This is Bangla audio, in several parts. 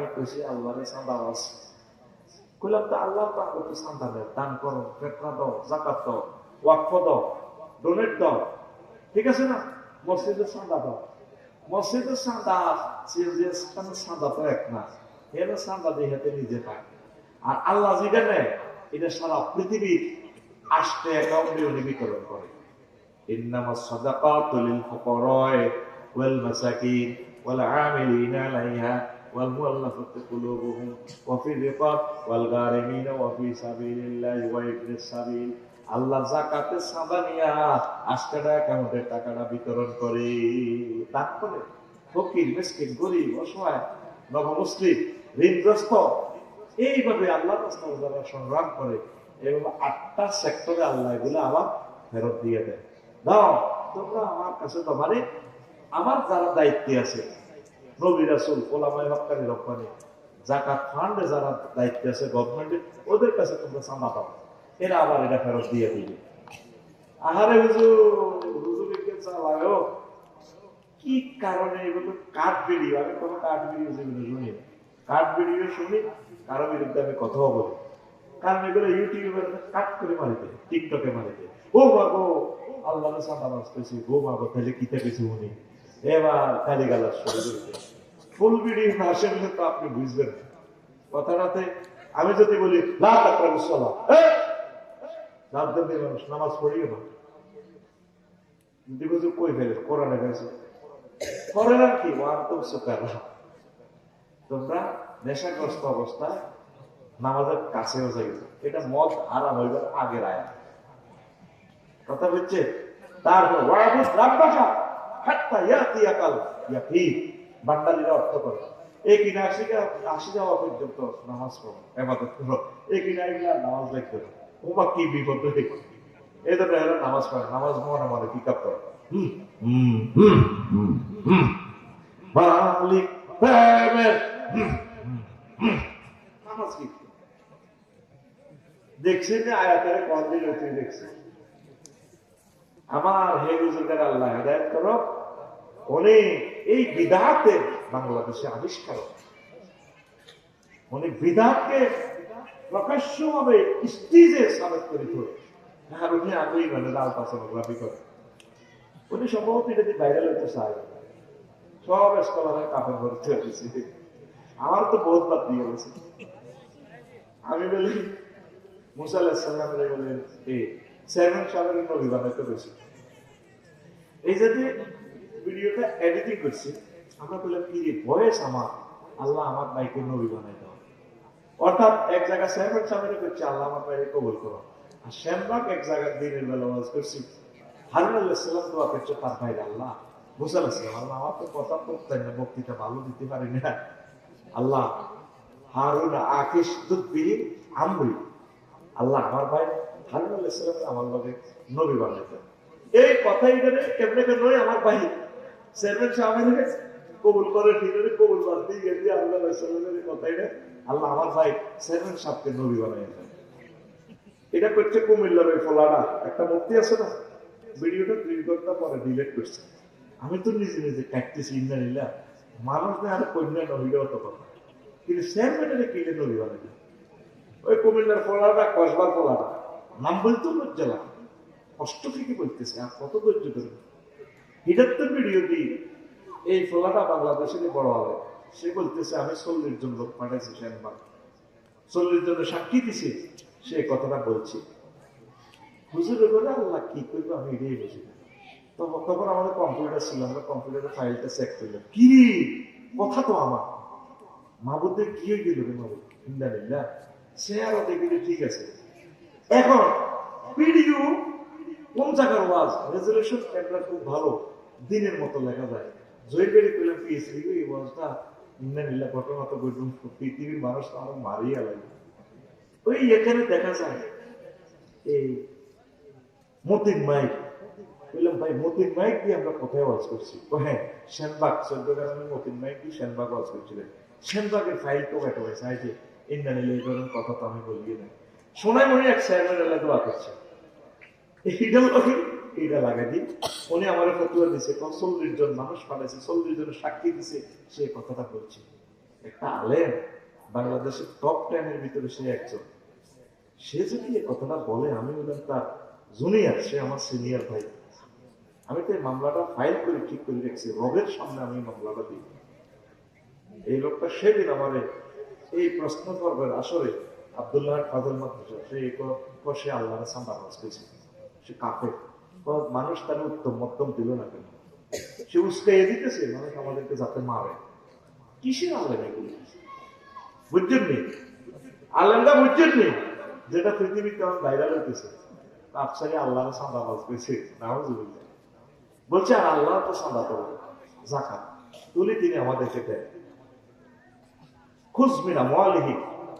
আমি কইছি আল্লাহরে চাঁদা আছে। কইলাম তো আল্লাহ তো আমাকে চাঁদা দেয়, দান করো, ফেতরা দাও, জাকাত দাও, ওয়াকফ দাও, ডোনেট দাও, ঠিক আছে না? মসজিদের চাঁদা দাও। মসজিদের চাঁদা চাঁদা তো এক না, এর চাঁদা দিয়ে হাতে নিজে পায়। আর আল্লাহ যেটা নেয় এটা সারা পৃথিবীর 8টা অ্যাকাউন্টে উনি বিতরণ করে। ইন্নামাস সাদাকাতু লিল ফুকারা'i ওয়াল মাসাকিন ওয়াল আমিলিনা আলাইহা ওয়াল মুআল্লাফাতি কুলুবুহুম ওয়া ফির রিকাব ওয়াল গারিমিনা ওয়া ফি সাবিলিল্লাহি ওয়া ইবনিস সাবিল। আল্লাহ যাকাতের চাঁদা নিয়া 8টা অ্যাকাউন্টে টাকাটা বিতরণ করে। তারপরে ফকির, মিসকিন, গরিব, অসহায়, নবমুসলিম, ঋণগ্রস্ত, এইভাবে আল্লাহর রাস্তায় যারা সংগ্রাম করে এবং 8টা সেক্টরে আল্লাহ এগুলো আবার ফেরত দিয়ে দেয়। দাও তোমরা আমার কাছে তো, মানে আমার যারা দায়িত্বে আছে, নবী রাসূল, ওলামায়ে হক্কানি রব্বানি, যাকাত ফান্ডে যারা দায়িত্বে আছে গভর্নমেন্টের, ওদের কাছে তোমরা চাঁদা পাও, এরা আবার এটা ফেরত দিয়ে দিবে। আহারে হুজুর, হুজুরকে চালায়ও কি কারণে? এগুলো কাঠ ভিডিও, আমি কোনো কাঠ ভিডিও যেগুলো শুনি, কাঠ ভিডিও শুনি, কারো বিরুদ্ধে আমি কথাও বলি, কারণ এগুলো ইউটিউবের কাট করে মারিতে, টিকটকে মারিতে। ও বাগো আল্লাহ চাঁদা বাঁচতেছি, ও বাগো তাহলে কিতে কিছু উনি এবার কালি গালার শুরু করতে। ফুল ভিডিও না আসলে তো আপনি বুঝবেন কথাটাতে। আমি যদি বলি লা তাকরাবুস সালাহ, মানুষ নামাজ পড়িও না, যদি কই ফেলে কোরআনে গেছে করে না কি ওয়ান্তুম সুকারা, তোমরা নেশাগ্রস্ত অবস্থায় নামাজের কাছেও যাইবে। এটা মদ হারাম হইবার আগের আয়াত, কথা হচ্ছে। তারপর ওয়াবুদ রাব্বাকা হাত্তা ইয়াতিয়াকাল ইয়াকিন, বান্দালিরা অর্থ করে এই কিনা আসি যাওয়া পর্যন্ত নামাজ পড়ো, ইবাদত করো, এই কিনা এগুলা নামাজ দেখতে হবে। ওবা কি বিপদ হয়ে এই তো নামাজ পড়ে, নামাজ মনে মনে পিক আপ করে মালিক প্রেমের নামাজ কি দেখছেন যে আয়াতের কদিন হতে দেখছেন। আমার হে বুজুর্গের আল্লাহ হেদায়েত করো, উনি এই বিদআতের বাংলাদেশে আবিষ্কারক, উনি বিদআতকে প্রকাশ্যভাবে স্টেজে সাবেত করে তোলে। আর উনি আগেই মানে লাল পাসোগ্রাফি করে, উনি সম্ভবত এটা দিয়ে ভাইরাল হতে চায়। সব স্কলারের কাপড় ভরতে হয়েছে, আমার তো বহুত বাদ দিয়ে গেছে। আমি বলি মুসা আলাইহিস সালামের বলেন এই চেয়ারম্যান সাহেবের নবী বানাইতে বেশি, এই যে ভিডিওটা এডিটিং করছি, আমরা বললাম কি ভয়েস আমার আল্লাহ আমার ভাইকে নবী বানাই দাও। অর্থাৎ এক জায়গায় চেয়ারম্যান সাহেবের করছে আল্লাহ আমার ভাইকে কবুল করো, আর শ্যামবাগ এক জায়গায় দিনের বেলা ওয়াজ করছি, হারুন আলাইহিস সালাম দোয়া করছে তার ভাই আল্লাহ, মুসা আলাইহিস সালাম আল্লাহ আমার তো কথা বলতে না, বক্তৃতা ভালো দিতে পারি না, আল্লাহ হারুন আকিস দুবিহি আমরি, আল্লাহ আমার ভাই হারুন আলাইহিস সালাম আমার লগে নবী বানাইতে। এই কথাই কেমনে নয় আমার ভাই চেয়ারম্যান সাহেবের কবুল করে, ঠিক আছে কবুল বাদ দিয়ে গেছি আল্লাহ সাল্লামের কথাই না, আল্লাহ আমার ভাই চেয়ারম্যান সাহেবকে নবী বানাই দেয়। এটা করছে কুমিল্লার ওই ফলানা একটা মুক্তি আছে না, ভিডিওটা 3 ঘন্টা পরে ডিলিট করছে। আমি তো নিজে নিজে কাটতেছি ইন্না নিলা, মানুষ না আর কন্যা নবীটাও তো কথা, কিন্তু চেয়ারম্যানের কিনে নবী বানাই দেয়। ওই কুমিল্লার ফলানা কসবার ফলানা নাম বলতেও লজ্জা লাগে, কষ্ট থেকে বলতেছে আর কত ধৈর্য ধরবে। এটার তো ভিডিও দিই এই ফলাটা বাংলাদেশের বড় হবে, সে বলতেছে আমি 40 জন লোক পাঠাইছি শ্যামবাগ, 40 জনের সাক্ষী দিছি, সে কথাটা বলছি। হুজুরে বলে আল্লাহ কি করবো আমি এটাই বুঝি না। তখন আমাদের কম্পিউটার ছিল, আমরা কম্পিউটারের ফাইলটা চেক করলাম, কি কথা তো আমার মাহবুদের কি হয়ে গেল রে মাহবুদ, ইন্দানিল্লাহ সে আরো দেখলি ঠিক আছে। এখন ভিডিও কোন জায়গার ওয়াজ রেজুলেশন ক্যামেরা খুব ভালো, দিনের মতো লেখা যায়। জয়বেরি পেলাম পিএসসি এই ওয়াজটা ইন্দানিল্লাহ ঘটনা তো বলুন, পৃথিবীর মানুষ তো আমার মারিয়া লাগে। ওই এখানে দেখা যায় এই মতিন মাইক, বললাম ভাই মতিন মাইক দিয়ে আমরা কোথায় ওয়াজ করছি? হ্যাঁ শ্যামবাগ, চৌদ্দগ্রামের মতিন মাইক দিয়ে শ্যামবাগ ওয়াজ করছিলেন। শ্যামবাগের ফাইল তো বেটা হয়েছে, এই যে ইন্দানিল্লাহ এই ধরনের কথা তো আমি বলিয়ে নাই। শোনায় মনে এক চেয়ারম্যান এলাকা দোয়া করছে, এইটা লাগাই দিই, উনি আমার ফতুয়া দিছে 40 জন মানুষ পাঠাইছে, 40 জনের সাক্ষী দিছে, সেই কথাটা বলছি। একটা আলেম, বাংলাদেশের টপ 10 এর ভিতরে সে একজন, সে যদি এই কথাটা বলে, আমি বললাম তার জুনিয়র, সে আমার সিনিয়র ভাই, আমি তো এই মামলাটা ফাইল করে ঠিক করে রেখেছি, রবের সামনে আমি মামলাটা দিই। এই লোকটা সেদিন আমার এই প্রশ্ন করবেন আসলে আব্দুল্লাহ ফাজল মাদ্রাসা, সে আল্লাহর সামনে আওয়াজ পেয়েছে, সে কাফের, মানুষ তার উত্তম মধ্যম দিল না কেন, সে উস্কাইয়ে দিতেছে মানুষ আমাদেরকে যাতে মারে। কিসের আলেম এগুলি বুঝছেন নি? আলেমরা বুঝছেন নি? যেটা পৃথিবীতে আমার ভাইরাল হইতেছে, আফসারি আল্লাহর সামনে আওয়াজ পেয়েছে, নাউজুবিল্লাহ বলছে, আর আল্লাহ তো সাদা তো জাকাত তুলি তিনি আমাদেরকে দেয়, খুশমিনা মালিহি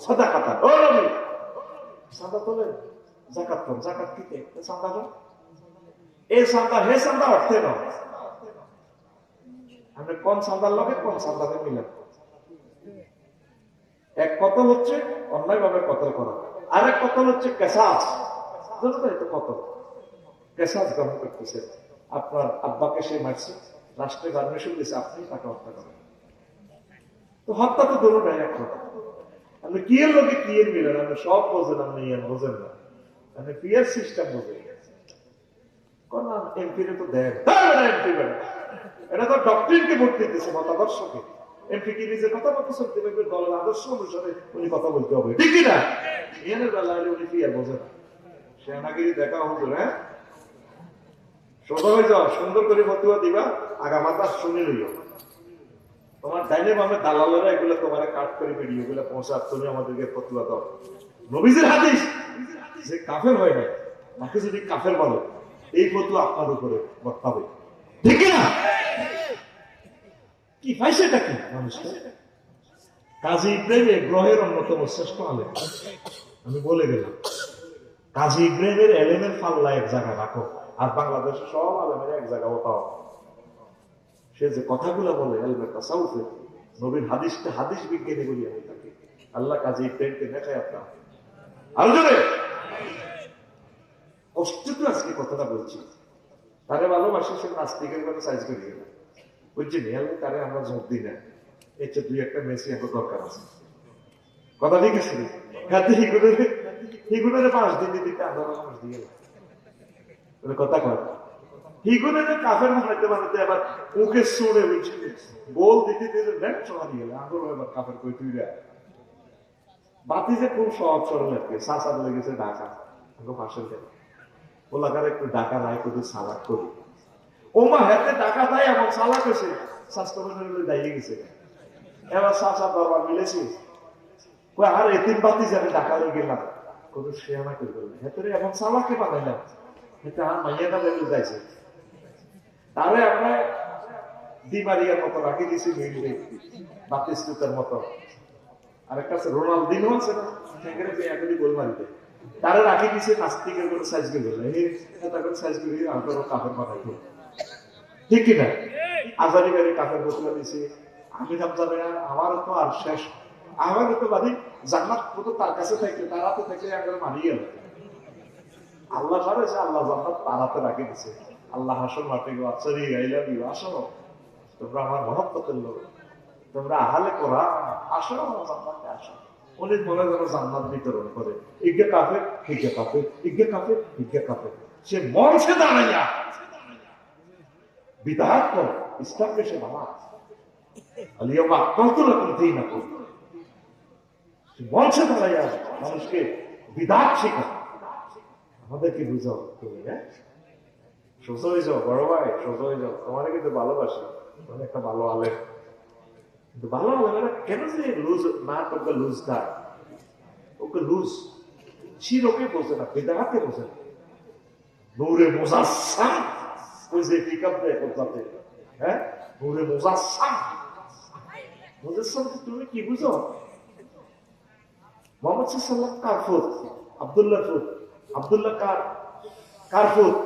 সাদাকাতান, ও নবী সাদা তোলে, জাকাত কর, জাকাত কি সাদা কর, এই সাদা হে সাদা অর্থে নয়, আমরা কোন সাদার লগে কোন সাদাকে মিলাম। এক কতল হচ্ছে অন্যায় ভাবে কতল করা, আরেক কতল হচ্ছে কেসাস, জানো তো এটা কতল, কেসাস গ্রহণ করতেছে, আপনার আব্বাকে সে মারছে, রাষ্ট্রে পারমিশন দিয়েছে, আপনি তাকে হত্যা করেন, তো হত্যা তো ধরুন এক কথা। আপনি কি এর লোকে কি এর মিলেন, আপনি সব বোঝেন, আপনি বোঝেন না, আপনি পিয়ার সিস্টেম বোঝেন। কোন এমপি তো দেন, এমপি এটা তো ডক্টরিনকে ভোট দিতেছে, মতাদর্শকে। এমপি কি নিজের কথা মতো চলতে পারবে, দলের আদর্শ অনুসারে উনি কথা বলতে হবে, ঠিক না? ইয়ানের বেলা উনি পিয়ার বোঝে না, সেনাগিরি দেখা হতো। হ্যাঁ, সোজা হয়ে যাও, সুন্দর করে ফতুয়া দিবা, আগামাতা শুনে লইও, তোমার ডাইনে বামে দালালেরা এগুলো তোমার কাট করে ভিডিও গুলো পৌঁছা, তুমি আমাদেরকে ফতুয়া দাও। নবীজির হাদিস, যে কাফের হয় না তাকে যদি কাফের বলো, এই ফতুয়া আপনার উপরে বর্তাবে, ঠিক না? কি পাইছে এটা কি মানুষটা? কাজী ইব্রাহিমের গ্রহের অন্যতম শ্রেষ্ঠ আলেম, আমি বলে গেলাম, কাজী ইব্রাহিমের এলেমের পাল্লা এক জায়গায় রাখো, আর বাংলাদেশের সব আলেমের এক জায়গা ওঠাও। সে যে কথাগুলো বলে এলমের তাসাউফে, নবীর হাদিসটা হাদিস বিজ্ঞানী বলি আমি তাকে, আল্লাহ কাজী ইব্রাহিমকে দেখায় আপনার আলোচনে কষ্ট তো আজকে কথাটা বলছি, তারে ভালোবাসি, সে নাস্তিকের কথা সাইজ করে গেল, বুঝছেন? তারে আমরা জোর দিই না, এর চেয়ে দুই একটা মেসি এখন দরকার আছে, কথা ঠিক আছে? হিগুনের 5 দিন দিতে আমরা মানুষ দিয়ে কথা কয়, হিগুনের কাফের বানাইতে বানাইতে আবার মুখে সুরে গোল দিতে দিতে দেখ চলা দিয়ে গেলে আন্দোলন, এবার কাফের কই তুই বাতি যে খুব সহজ সরল আর কি, সাসা ধরে গেছে ঢাকা, পাশের দেয় ওলাকার একটু ডাকা রায় করে সালাদ করি, ওমা হাতে ডাকা দেয় এমন সালাদ হয়েছে, স্বাস্থ্য দাঁড়িয়ে গেছে, এবার সাসা দরবার মিলেছি, আর এতিম বাতি যাবে ডাকা হয়ে গেলাম, কোনো সে আমাকে বললেন ভেতরে এমন সালাকে বানাইলাম, কিন্তু আমার মাইয়াটা বেরিয়ে যাইছে, তাহলে আমরা দিমারিয়ার মতো রাখি দিছি, বাতিস্তুতার মতো, আরেকটা আছে রোনালদিনো আছে না, সেখানে এখনই গোল মারিতে, তারা রাখি দিছে নাস্তিকের কোনো সাইজ করে সাইজ করে আমাদেরও কাফের বানাই, ঠিক কিনা? আজারি বাড়ি কাফের বসলে দিছে, আমি জানে আমারও তো আর শেষ, আমারও তো বাড়ি জান্নাত তো তার কাছে থাকলে, তারাতে থাকলে একবার মারিয়ে গেল, আল্লাহ সারেছে, আল্লাহ জান্নাত তারাতে রাখি দিছে, আল্লাহ হাসন মাটি গো, আচ্ছা রে আই লাভ ইউ, আসো তোমরা আমার মহব্বতের লোক, তোমরা আহলে কোরআন, আসো জান্নাতে আসো। উনি মনে যেন জান্নাত বিতরণ করে, ইজ্ঞা কাফের হিজ্ঞা কাফের, ইজ্ঞা কাফের হিজ্ঞা কাফের, সে মঞ্চে দাঁড়াইয়া বিদাত করে ইসলামকে সে বাবা আলিয়ামা আকমালতু লাকুম দীনাকুম, মঞ্চে দাঁড়াইয়া মানুষকে বিদাত শেখায়। আমাদেরকে বুঝাও তুমি, হ্যাঁ সোজা হয়ে যাও, বড় ভাই সোজা হয়ে যাও, তোমার কিন্তু ভালোবাসি, তুমি একটা ভালো আলেম, কিন্তু ভালো আলেমেরা কেন যে লুজ না করবে, লুজ গায় ওকে লুজ, শিরকে বোঝে না, বিদাতকে বোঝে না, নূরে মুজাসসাম, ওই যে পিকআপ দেয় কোথাতে, হ্যাঁ নূরে মুজাসসাম, মুজাসসাম তুমি কি বুঝো? মোহাম্মদ সাল্লাল্লাহু কার ফুত, আব্দুল্লাহ ফুত, আব্দুল্লাহ কার ফুত,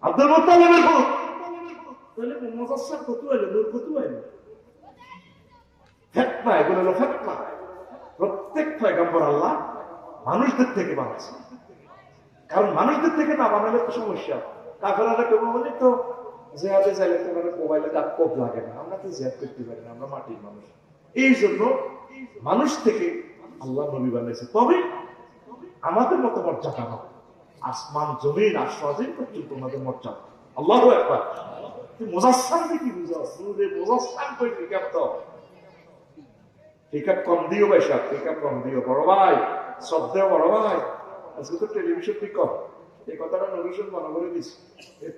আব্দুল মুত্তালিবের ফুত, তাহলে মুজাসসাম কত হইলো, নূর কত হইলো? ফিতনা, এগুলো হলো ফিতনা। প্রত্যেক পয়গম্বর আল্লাহ মানুষদের থেকে বানাচ্ছে, কারণ মানুষদের থেকে না বানালে তো সমস্যা। কাফেররা কেউ বলে তো জেহাদে চাইলে তো মানে মোবাইলে তার কোপ লাগে না, আমরা তো জেহাদ করতে পারি না, আমরা মাটির মানুষ, এই জন্য মানুষ থেকে আল্লাহ নবী বানিয়েছে, তবে আমাদের মতো মর্যাদা নয়। আসমান জমিন আশ্বাসিন পর্যন্ত তোমাদের মর্যাদা। আল্লাহু আকবার। তুই মুজাসসাম কি বুঝাস? নূরে মুজাসসাম কই পিকআপ তো পিকআপ কম দিও ভাই সাহেব, পিকআপ কম দিও বড় ভাই, শ্রদ্ধেয় বড় ভাই। আজকে তো টেলিভিশন পিকআপ, এই কথাটা নবীশন মনে করে দিচ্ছে।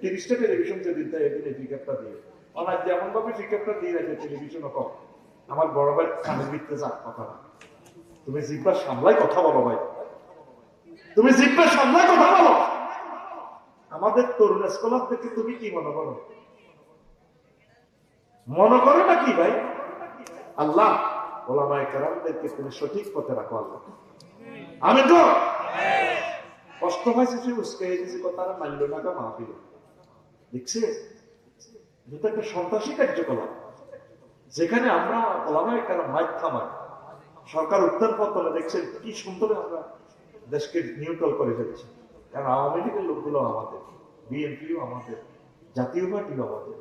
30টা টেলিভিশন যেদিন তাই এদিন এই পিকআপটা দিয়ে অনার যেমন ভাবে পিকআপটা দিয়ে রাখে টেলিভিশনও কম। আমার বড় ভাই কানে বিকতে যাক কথা না। তুমি জিব্বা সামলাই কথা বলো ভাই, তুমি জিব্বা সামলাই কথা বলো। আমাদের তরুণ স্কলারদেরকে তুমি কি মনে করো? মনে করো না কি ভাই? আল্লাহ ওলামায়ে কেরামদেরকে তুমি সঠিক পথে রাখো আল্লাহ। আমি তো কষ্ট হয়েছে, সে উস্কে গেছে কথাটা মানল না কা মাহফিল দেখছে। এটা একটা সন্ত্রাসী কার্যকলাপ, যেখানে আমরা ওলামায়ে কেরাম মাইক থামাই। সরকার উত্থান পতনে দেখছেন কি সুন্দর আমরা দেশকে নিউট্রাল করে ফেলছি। কারণ আওয়ামী লীগের লোকগুলো আমাদের, বিএনপিও আমাদের, জাতীয় পার্টিও আমাদের।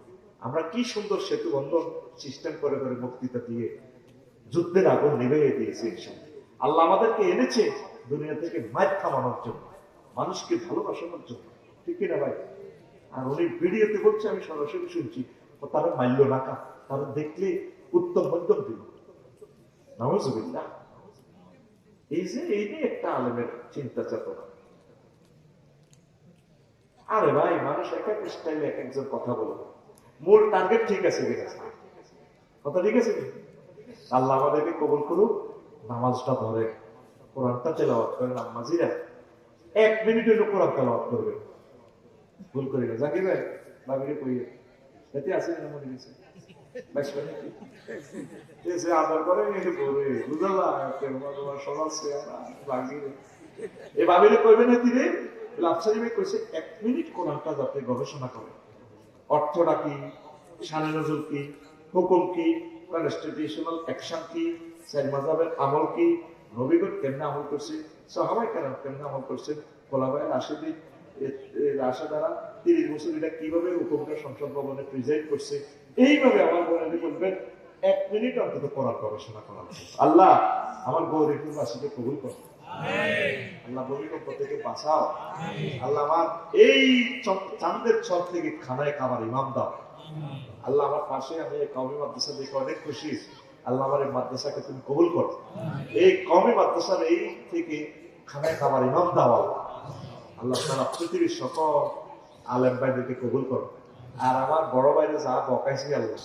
আমরা কি সুন্দর সেতু বন্ধন সিস্টেম করে করে বক্তৃতা দিয়ে যুদ্ধের আগুন নিভিয়ে দিয়েছি। আল্লাহ আমাদেরকে এনেছে দুনিয়া থেকে মাইক থামানোর জন্য, মানুষকে ভালোবাসানোর জন্য, ঠিক কিনা ভাই? আর উনি ভিডিওতে বলছে, আমি সরাসরি শুনছি, তারা মাইল না কা, তারা দেখলে উত্তম মধ্যম দিল। নাউজুবিল্লাহ। এই যে এই নিয়ে একটা আলেমের চিন্তা চেতনা। আরে ভাই, মানুষ এক এক স্টাইলে এক একজন কথা বলে, মূল টার্গেট ঠিক আছে কিনা, কথা ঠিক আছে। আল্লাহ আমাদেরকে কবুল করুক। নামাজটা ধরে কোরআনটা তেলাওয়াত করেন, নামাজিরা 1 মিনিট হলো কোরআন তেলাওয়াত করবে, ভুল করি না। জাকির ভাই ভাবিকে কইয়ে এতে আছে না মনে গেছে আদর করে বুঝলা তোমার সমাজ লাগিয়ে এই ভাবিরে কইবে না তীরে। আফসারি ভাই কইছে 1 মিনিট কোরআনটা যাতে গবেষণা করে, অর্থটা কি, শানে নজুল কি, হুকুম কি, কনস্টিটিউশনাল অ্যাকশন কি, চার মাযহাবের আমল কি, নবীগণ কেমনে আমল করছে, সাহাবায়ে কেরাম কেমনে আমল করছে, খোলাফায়ে রাশিদিন রাশেদারা 30 বছর এটা কিভাবে হুকুমটা সংসদ ভবনে প্রেজেন্ট করছে। এইভাবে আমার বোনেরা বলবেন 1 মিনিট অন্তত কোরআন গবেষণা করা উচিত। আল্লাহ আমার গৌরীবাসীকে কবুল করো, আল্লাহ ভূমিকম্প থেকে বাঁচাও। আল্লাহ আমার এই চাঁদের ছক থেকে খানায় খাবার ইমাম দাও। আল্লাহ আমার পাশে আমি এই কওমি মাদ্রাসা দেখে অনেক খুশি। আল্লাহ আমার এই মাদ্রাসাকে তুমি কবুল করো, এই কওমি মাদ্রাসার এই থেকে খানায় খাবার ইমাম দাও। আল্লাহ তাআলা পৃথিবীর সকল আলেম ভাইদেরকে কবুল করো। আর আমার বড় ভাইরে যা বকাইছি আল্লাহ,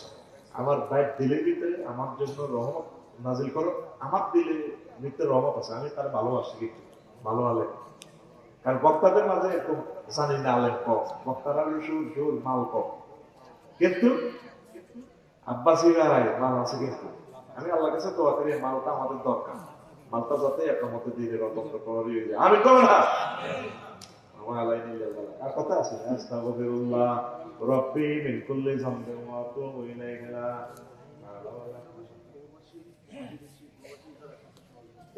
আমার ভাইয়ের দিলের ভিতরে আমার জন্য রহমত নাজিল করো। আমার দিলে ভিতরে রহমত আছে, আমি তার ভালোবাসি, কিন্তু ভালো আলেম। কারণ বক্তাদের মাঝে এরকম জানি না আলেম কম, বক্তারা জোর মাল কম, কিন্তু আব্বাসী ভাই মাল আছে। কিন্তু আমি আল্লাহ কাছে দোয়া করি মালটা আমাদের দরকার, মালটা যাতে একমতে দিলে রতন্ত করি। আমি কম না আর কথা আছে আস্তাগফিরুল্লাহ রাব্বি মিন কুল্লি যামবিন ওয়া আতুবু ইলাইহি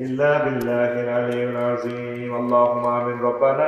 ইল্লা বিল্লাহিল আলিয়্যিল আযীম। আল্লাহুম্মা আমিন। রব্বানা